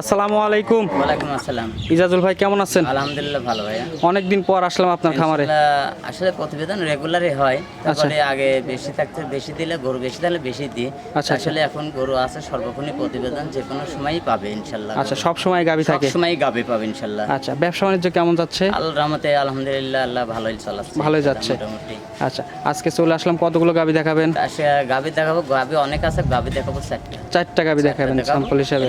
আসসালামু আলাইকুম। ওয়ালাইকুম আসসালাম। ইজাজুল ভাই কেমন আছেন? আলহামদুলিল্লাহ ভালো ভাইয়া। অনেকদিন পর আসলাম আপনার খামারে। আসলে প্রতিবেদন রেগুলারই হয়, তারপরে আগে বেশি থাকতে বেশি দিলে গরু বেশি তাহলে বেশি দিই। আসলে এখন গরু আছে সর্বক্ষণই প্রতিবেদন যে কোনো সময়ই পাবে ইনশাল্লাহ। আচ্ছা, সব সময় গাবি থাকে? সব সময়ই গাবি পাবে ইনশাল্লাহ। আচ্ছা, ব্যবসা বাণিজ্য কেমন যাচ্ছে? আল্লাহর রহমতে আলহামদুলিল্লাহ আল্লাহ ভালোই চালাচ্ছে। ভালোই যাচ্ছে মোটামুটি। আচ্ছা, আজকে চলে আসলাম, কতগুলো গাবি দেখাবেন? গাবি দেখাবো, গাবি অনেক আছে, গাবি দেখাবো চারটা গাবি দেখাবেন স্যাম্পল হিসেবে।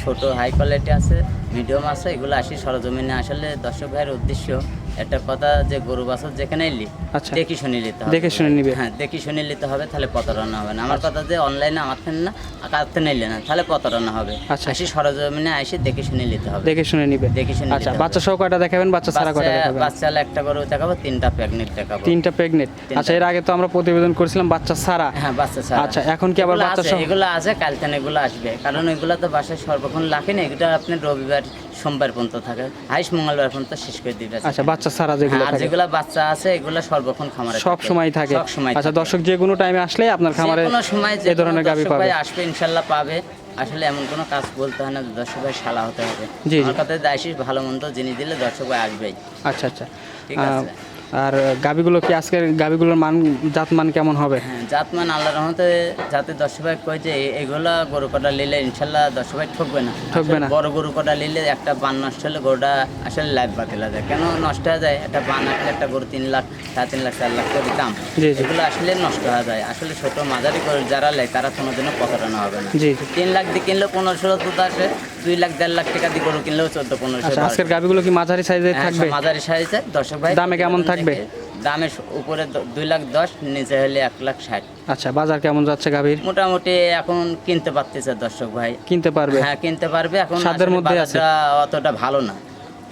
ছোট হাই কোয়ালিটি আছে, মিডিয়াম আছে, এগুলো আসি সরজমিনে। আসলে দর্শক ভাইয়ের উদ্দেশ্য একটা কথা যে গরু বাছর যেখানে এলি দেখি শুনে নিতে হবে। দেখে শুনে নিবে? হ্যাঁ, দেখি শুনে নিতে হবে, তাহলে প্রতারণা হবে না। আমার কথা যে অনলাইনে আমার থেকে না কাটতে নিলে না, তাহলে প্রতারণা হবে। আসি সরজমিনে আসি দেখে শুনে নিতে হবে। দেখে শুনে নিবে? দেখে শুনে। আচ্ছা, বাচ্চা সহ কয়টা দেখাবেন? বাচ্চা ছাড়া কয়টা দেখাবেন? বাচ্চা একটা গরু দেখাবো, তিনটা প্রেগনেন্ট দেখাবো। তিনটা প্রেগনেন্ট? আচ্ছা, এর আগে তো আমরা প্রতিবেদন করেছিলাম বাচ্চা ছাড়া। হ্যাঁ, বাচ্চা ছাড়া। আচ্ছা, এখন কি আবার বাচ্চা সহ? এগুলো আছে, কাল থেকে এগুলো আসবে, কারণ ওইগুলো তো বাসায় সর্বক্ষণ লাখে না। এগুলো আপনি রবিবার সোমবার পর্যন্ত থাকে, হাইস মঙ্গলবার পর্যন্ত শেষ করে দিবে। আচ্ছা, বাচ্চা ছাড়া যেগুলো থাকে? যেগুলো বাচ্চা আছে এগুলো সর্বক্ষণ খামারে সব সময় থাকে? আচ্ছা, দর্শক যে কোনো টাইমে আসলে আপনার খামারে কোনো সময় এই ধরনের গাবি পাবে? আসবে ইনশাআল্লাহ পাবে। আসলে এমন কোনো কাজ বলতে হয় না, দর্শক ভাই শালা হতে হবে। আমার কথায় দায়িত্ব ভালো মন্দ জিনিস দিলে দর্শক ভাই আসবেই। আচ্ছা আচ্ছা, ঠিক আছে। আর গাবিগুলো কি আজকের গাবিগুলোর মান, জাতমান কেমন হবে? হ্যাঁ, জাতমান আল্লাহর রহমতে যাতে দর্শক ভাই কয় যে এগুলা গরু কটা নিলে ইনশাল্লাহ দর্শক ভাই ঠকবে না। ঠকবে না? বড় গরু কটা নিলে একটা বান নষ্ট হলে গরুটা আসলে লাইফ বাতিল যায়। কেন নষ্ট হয়ে যায়? একটা বান আসলে একটা গরু 3 লাখ, 3.5 লাখ, 4 লাখ করে দাম। এগুলো আসলে নষ্ট হয়ে যায়। আসলে ছোট মাঝারি গরু যারা নেয় তারা কোনোদিনও প্রতারণা হবে না। 3 লাখ দিয়ে কিনলেও 15-16 দুধ আসে, 2 লাখ 1.5 লাখ টাকা দিয়ে গরু কিনলেও 14-15। আজকের গাবিগুলো কি মাঝারি সাইজের থাকবে? মাঝারি সাইজের। দর্শক ভাই দামে কেমন থাকবে? দামের উপরে 2,10,000, নিচে হলে 1,60,000। আচ্ছা, বাজার কেমন যাচ্ছে গাভীর? মোটামুটি এখন কিনতে পারতেছে দর্শক ভাই। কিনতে পারবে? হ্যাঁ, কিনতে পারবে। এখন সাধ্যের মধ্যে আছে? অতটা ভালো না,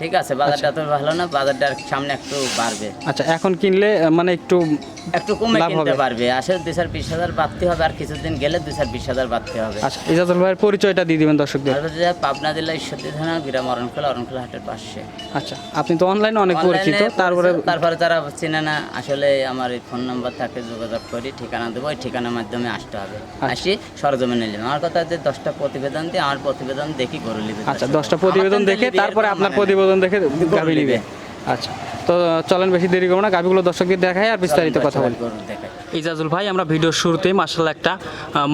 ঠিক আছে, বাজারটা তো ভালো না, বাজারটা সামনে একটু বাড়বে। আচ্ছা, এখন কিনলে মানে একটু কমে কিনতে পারবে। আসলে 2,000-20,000 বাড়তে হবে, আর কিছুদিন গেলে 2,000-20,000 বাড়তে হবে। আচ্ছা, ইজাজুল ভাইয়ের পরিচয়টা দিয়ে দিবেন দর্শকদের। পাবনা জেলা ঈশ্বরদী থানা, গ্রাম অরণখোলা হাটের পাশে। আচ্ছা, আপনি তো অনলাইনে অনেক পরিচিত, তারপরে যারা চেনে না, আসলে আমার এই ফোন নাম্বার থাকে, যোগাযোগ করি, ঠিকানা দেবো, ওই ঠিকানার মাধ্যমে আসতে হবে। আসি সরজমিনে নিলাম। আমার কথা যে 10টা প্রতিবেদন দিয়ে আমার প্রতিবেদন দেখি গরু নিবে। আচ্ছা, 10টা প্রতিবেদন দেখে তারপরে আপনার প্রতিবেদন দেখে গাভী নিবে। আচ্ছা, তো চলেন বেশি দেরি করবো না, গাভীগুলো দর্শকদের দেখাই আর বিস্তারিত কথা বলি। ইজাজুল ভাই, আমরা ভিডিওর শুরুতেই মাশাআল্লাহ একটা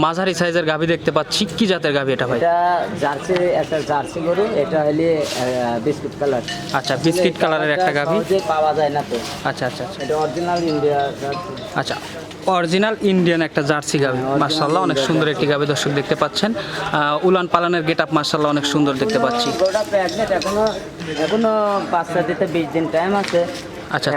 মাঝারি সাইজের গাভী দেখতে পাচ্ছি। কি জাতের গাভী এটা ভাই? এটা জার্সি, একটা জার্সি গরু। এটা হলে বিস্কুট কালার। আচ্ছা, বিস্কিট কালারের একটা গাভী পাওয়া যায় না তো। আচ্ছা আচ্ছা, এটা অরিজিনাল ইন্ডিয়া। আচ্ছা, অরিজিনাল ইন্ডিয়ান একটা জার্সি গাভী। মাশাআল্লাহ, অনেক সুন্দর একটি গাভী দর্শক দেখতে পাচ্ছেন। উলান পালানের গেট আপ মাশাআল্লাহ অনেক সুন্দর দেখতে পাচ্ছি। গরুটা প্রেগনেন্ট, এখনো বাচ্চা দিতে 20 দিন টাইম আছে। আচ্ছা,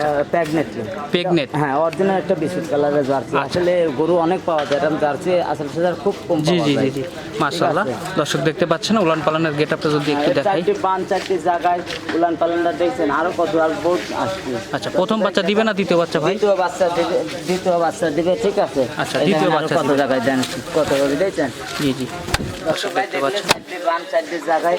প্রেগনেন্ট। হ্যাঁ, অরিজিনাল একটা বিস্কুট কালারের জার্সি। আসলে গরু অনেক পাওয়া যায়, এরকম জার্সি আসলে খুব কম পাওয়া যায়। জি জি জি, মাশাআল্লাহ দর্শক দেখতে পাচ্ছেন উলান পালানের গেট আপটা যদি একটু দেখাই। 4টি জায়গায় উলান পালানটা দেখছেন, আরো কত আর বহুত আসছে। আচ্ছা, প্রথম বাচ্চা দিবে না দ্বিতীয় বাচ্চা ভাই? দ্বিতীয় বাচ্চা দিবে, ঠিক আছে। আচ্ছা, দ্বিতীয় বাচ্চা কত জায়গায় দেন, কত করে দিয়েছেন? জি জি, দর্শক দেখতে পাচ্ছেন 4টি জায়গায়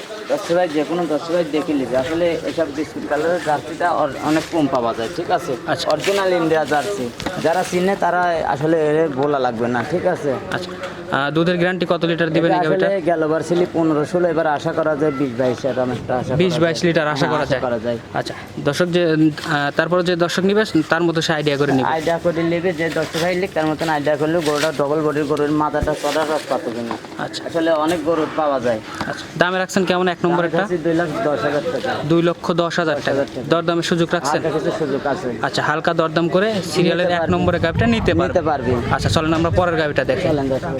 যে কোনো 10 দেখে নিবে। আসলে এসব বিস্কুট কালারের জার্সিটা অনেক কম পাওয়া যায়, ঠিক আছে। অরিজিনাল ইন্ডিয়া জার্সি যারা চিনে তারা আসলে বলা লাগবে না, ঠিক আছে। আচ্ছা, দুধের গ্যারান্টি কত লিটার দিবেন এই গাভীটা? গেলবার ছিল 15-16, এবার আশা করা যায় 20-22 এরকম একটা আশা 20-22 লিটার আশা করা যায়। আচ্ছা, দর্শক যে তারপরে যে দর্শক নিবে তার মতো সে আইডিয়া করে নিবে। আইডিয়া করে নেবে, যে দর্শক আইলে তার মতন আইডিয়া করলে গরুটা ডবল বডির গরুর মাথাটা চড়া রাত পাত কিনা। আচ্ছা, আসলে অনেক গরু পাওয়া যায়। আচ্ছা, দামে রাখছেন কেমন? এক নম্বর একটা 2,10,000 টাকা। 2,10,000 টাকা। দরদামের সুযোগ রাখছেন? সুযোগ আছে। আচ্ছা, হালকা দরদাম করে সিরিয়ালের 1 নম্বরের গাভিটা নিতে পারবে। আচ্ছা, চলেন আমরা পরের গাভিটা দেখি। চলেন দর্শক।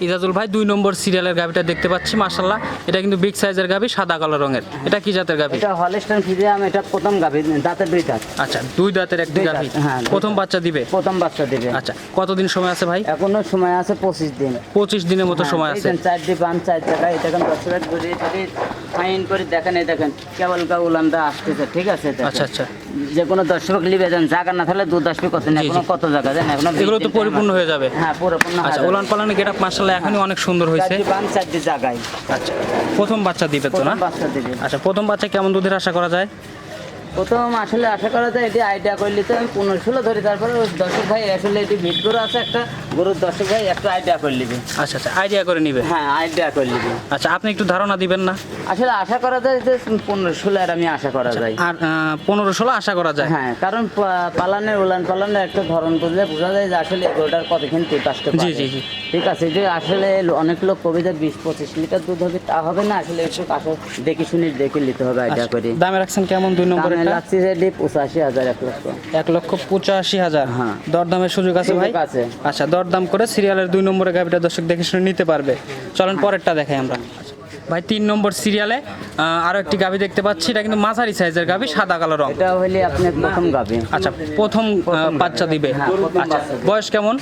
ইজাজুল ভাই 2 নম্বর সিরিয়ালের গাভিটা দেখতে পাচ্ছি, মাশাআল্লাহ এটা কিন্তু বিগ সাইজের গাভি, সাদা কালো রঙের। এটা কি জাতের গাভি? এটা হলস্টাইন ফ্রিজিয়ান, এটা প্রথম গাভী, দাঁতের 2 দাঁত। আচ্ছা, 2 দাঁতের একটি গাভি, হ্যাঁ, প্রথম বাচ্চা দিবে। প্রথম বাচ্চা দিবে। আচ্ছা, কতদিন সময় আছে ভাই? এখনো সময় আছে 25 দিন। 25 দিনের মতো সময় আছে। 4 দিন 4 জায়গায় দেখেন দর্শক ঘুরে ঘুরে ফাইন করে দেখেন, এই দেখেন কেবল উলানটা আসতেছে, ঠিক আছে? আচ্ছা আচ্ছা, যে কোনো দর্শক নিবে দেন, জায়গা না থাকলে দুধ আসবে কত না, এখনো কত জায়গা দেন, এখনো এগুলো তো পরিপূর্ণ হয়ে যাবে। হ্যাঁ, পরিপূর্ণ। আচ্ছা, উলান পালানের গেটআপ মাশাআল্লাহ এখনই অনেক সুন্দর হয়েছে। 4 দিন জায়গায়। আচ্ছা, প্রথম বাচ্চা দিবে তো না? প্রথম বাচ্চা দিবে। আচ্ছা, প্রথম বাচ্চা কেমন দুধের আশা করা যায়? প্রথম আসলে আশা করা যায় এটি আইডিয়া করলে তো আমি 15-16 ধরি, তারপরে দর্শক ভাই আসলে এটি ভিট গরু আছে একটা, গরুর দর্শক ভাই একটা আইডিয়া করে নিবে। আচ্ছা আচ্ছা, আইডিয়া করে নিবে। হ্যাঁ, আইডিয়া করে নিবে। আচ্ছা, আপনি একটু ধারণা দিবেন না? আসলে আশা করা যায় যে 15-16 আর আমি আশা করা যায়। আর 15-16 আশা করা যায়? হ্যাঁ, কারণ পালানের উলান পালানের একটা ধরন বুঝলে বোঝা যায় যে আসলে গরুটার কতক্ষণ দুধ আসতে পারে। জি জি জি, ঠিক আছে। যে আসলে অনেক লোক কবি যে 20-25 লিটার দুধ হবে তা হবে না, আসলে একটু কাছে দেখে শুনে দেখে নিতে হবে আইডিয়া করে। দামে রাখছেন কেমন 2 নম্বরের? দামে লাগছে যে 85,000, 1 লক্ষ। 1,85,000। হ্যাঁ। দরদামের সুযোগ আছে ভাই? সুযোগ আছে। আচ্ছা, দরদাম করে সিরিয়ালের 2 নম্বরের গাভিটা দর্শক দেখে শুনে নিতে পারবে। চলেন পরেরটা দেখাই আমরা। ভাই 3 নম্বর সিরিয়ালে আরো একটি গাভি দেখতে পাচ্ছি, এটা কিন্তু মাঝারি সাইজের গাভি, সাদা কালো রং। এটা হইলে আপনার প্রথম গাভী। আচ্ছা, প্রথম বাচ্চা দিবে। হ্যাঁ, প্রথম আচ্ছা, বাচ্চা দিবে। বয়স কেমন?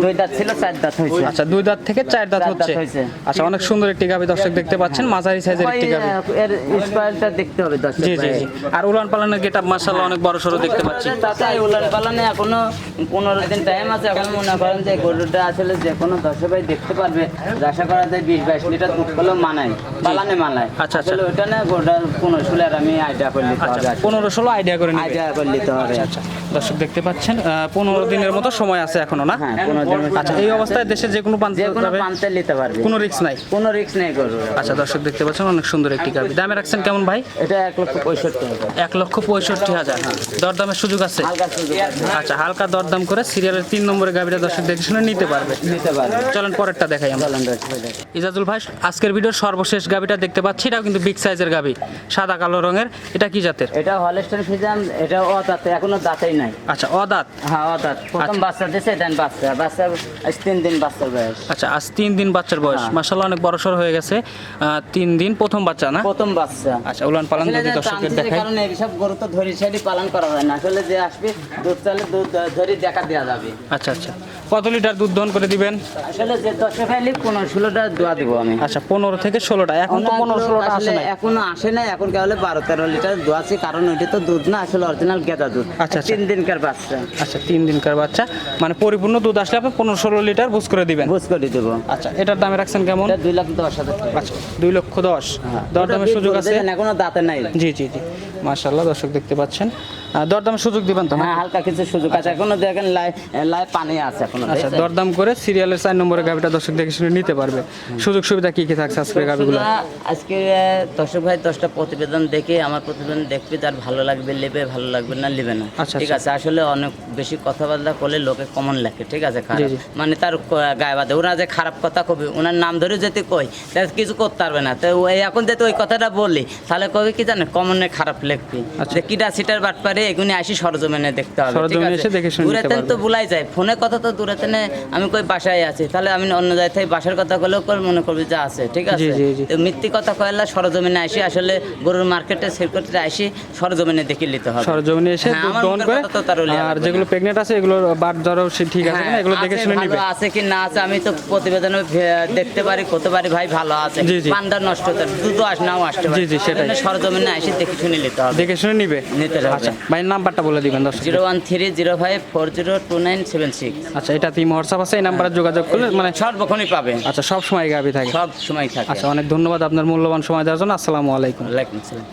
2 দাঁত ছিল, 4 দাঁত হয়েছে। আচ্ছা, 2 দাঁত থেকে 4 দাঁত 4 দাঁত হচ্ছে। হয়েছে। আচ্ছা, অনেক সুন্দর একটি গাভি দর্শক দেখতে পাচ্ছেন, মাঝারি সাইজের একটি গাভি। এর স্টাইলটা দেখতে হবে দর্শক জি জি ভাই। জি, আর উলান পালানের গেটআপ মাশাআল্লাহ অনেক বড় সরো দেখতে পাচ্ছি। তাতে উলান পালানে এখনো 15 দিন টাইম আছে। এখন মনে করেন যে গরুটা আসলে যে কোনো দর্শক ভাই দেখতে পারবে, আশা করা যায় 20-22 লিটার দুধ পেলেও মানায়, পালানে মানায়। আচ্ছা, আচ্ছা। আসলে ওটা না গরুটা 15-16 আর আমি আইডিয়া করে নিতে আচ্ছা, হবে। 15-16 আইডিয়া করে নিবে। আইডিয়া করে নিতে হবে। আচ্ছা, দর্শক দেখতে পাচ্ছেন 15 দিনের মতো সময় আছে এখনো না? হ্যাঁ, 15 দিনের। আচ্ছা, এই অবস্থায় দেশে যে কোনো প্রান্তে যে কোনো যাবে, পান্তে নিতে পারবে, কোনো রিস্ক নাই। কোনো রিস্ক নেই গরু। আচ্ছা, দর্শক দেখতে পাচ্ছেন অনেক সুন্দর একটি গাভি। দামে রাখছেন কেমন ভাই? এটা 1,65,000। 1,65,000। দরদামের সুযোগ আছে? হালকা সুযোগ আছে। আচ্ছা, হালকা দরদাম করে সিরিয়ালের 3 নম্বরের গাভিটা দর্শক দেখে শুনে নিতে পারবে। নিতে পারবে। চলেন পরেরটা দেখাই আমরা। চলেন দর্শক ভাই দেখেন। ইজাজুল ভাই, আজকের ভিডিওর সর্বশেষ গাভিটা দেখতে পাচ্ছি, এটাও কিন্তু বিগ সাইজের গাভি, সাদা কালো রঙের। এটা কি জাতের? এটা হলস্টাইন ফ্রিজিয়ান, এটা অদাঁত, এখনো দাঁতেই নাই। আচ্ছা, অদাঁত। হ্যাঁ, অদাঁত। প্রথম বাচ্চা দিয়েছে, দেন বাচ্চা আজ 3 দিন বাচ্চার বয়স। আচ্ছা, আজ 3 দিন বাচ্চার বয়স, হ্যাঁ। মাশাআল্লাহ অনেক বড়সড় হয়ে গেছে। 3 দিন প্রথম বাচ্চা না? প্রথম বাচ্চা। আচ্ছা, উলান পালান আসলে যদি যে দর্শকের টানছে যে দেখাই। কারণে এইসব গরু তো ধরি সাইডি পালন করা যায় না, আসলে যে আসবে দুধ চালে দুধ ধরি দেখা দেওয়া যাবে। আচ্ছা আচ্ছা, কত লিটার দুধ দহন করে দিবেন? আসলে যে 10 খাইলে 15-16টা দোয়া দেবো আমি। আচ্ছা, 15 থেকে 16টা। এখন তো 15-16টা আসে না। এখনো আসে না, এখন কেবল 12-13 লিটার দোয়াছি, কারণ ওইটা তো দুধ না, আসলে অরিজিনাল গেদা দুধ। আচ্ছা, আচ্ছা। 3 দিনকার বাচ্চা। আচ্ছা, 3 দিনকার বাচ্চা, মানে পরিপূর্ণ দুধ আসলে আপনি 15-16 লিটার বুঝ করে দিবেন। বুঝ করে দেবো। আচ্ছা, এটার দামে রাখছেন কেমন? এটা 2,10,000 টাকা। আচ্ছা, 2,10,000। দরদামের সুযোগ আছে? দেখেন, এখনো দাঁতে নাই। জি জি জি, মাশাআল্লাহ দর্শক দেখতে পাচ্ছেন। দরদামের সুযোগ দিবেন তো? হ্যাঁ, হালকা কিছু সুযোগ আছে, এখনো দেখেন লাই পানি আছে এখনো। আচ্ছা, দরদাম করে সিরিয়ালের 4 নম্বরের গাভিটা দর্শক দেখে শুনে নিতে পারবে। সুযোগ সুবিধা কি কি থাকছে আজকের গাভিগুলো? আজকে দর্শক ভাই 10টা প্রতিবেদন দেখে আমার প্রতিবেদন দেখবে, তার ভালো লাগবে নেবে, ভালো লাগবে না নেবে না। আচ্ছা, ঠিক আছে। আসলে অনেক বেশি কথাবার্তা করলে লোকে কমন লাগে, ঠিক আছে? খারাপ জি। মানে তার গায়ে বাঁধে, ওরা যে খারাপ কথা কবি, ওনার নাম ধরে যেতে কই তার কিছু করতে পারবে না। তো এখন যেতে ওই কথাটা বললি তাহলে কবি কি জানে কমনে খারাপ লিখবি। আচ্ছা। যে কিটা সিটার বাট পারে এগুনি আসি সরজমিনে দেখতে হবে, ঠিক সরজমিনে এসে দেখে আছে? শুনে নিতে দূরে পারবে। তো ভুলাই যায়, ফোনে কথা তো দূরে তেনে আমি কই বাসায় আছি, তাহলে আমি অন্য জায়গায় থেকে বাসার কথা বলেও মনে করবি যে আছে, ঠিক আছে? জি, জি, জি। তো মিথ্যে কথা কয়লা সরজমিনে আসি, আসলে গরুর মার্কেটে সেরকটে আসি সরজমিনে দেখে নিতে হবে। সরজমিনে এসে হ্যাঁ, দুধ আমার দহন মুখের করে, কথা তো তার ওলিয়া আর লাগবে যেগুলো না। প্রেগনেন্ট আছে এগুলো বাট ধরো সে ঠিক আছে কিনা এগুলো দেখে আছে, শুনে ভালো নিবে। আছে কি না আছে আমি তো প্রতিবেদনে দেখতে পারি, করতে পারি ভাই ভালো আছে, জি, জি। পান্ডা নষ্ট হতে দুধও নাও আসতে পারে। জি, জি, সেটাই। এজন্য সরজমিনে আসি দেখে শুনে নিতে হবে। দেখে শুনে নিবে। নিতে হবে। আচ্ছা ভাই, নাম্বারটা বলে দিবেন দর্শক। 01305402976। আচ্ছা, এটা টিম হোয়াটসঅ্যাপ আছে, এই নাম্বারে যোগাযোগ করলে মানে সর্বক্ষণই পাবে, আচ্ছা সব সময় গাভি থাকে। সব সময় থাকে। আচ্ছা, অনেক ধন্যবাদ আপনার মূল্যবান সময় দেওয়ার জন্য। আসসালামু আলাইকুম। ওয়ালাইকুম আসসালাম।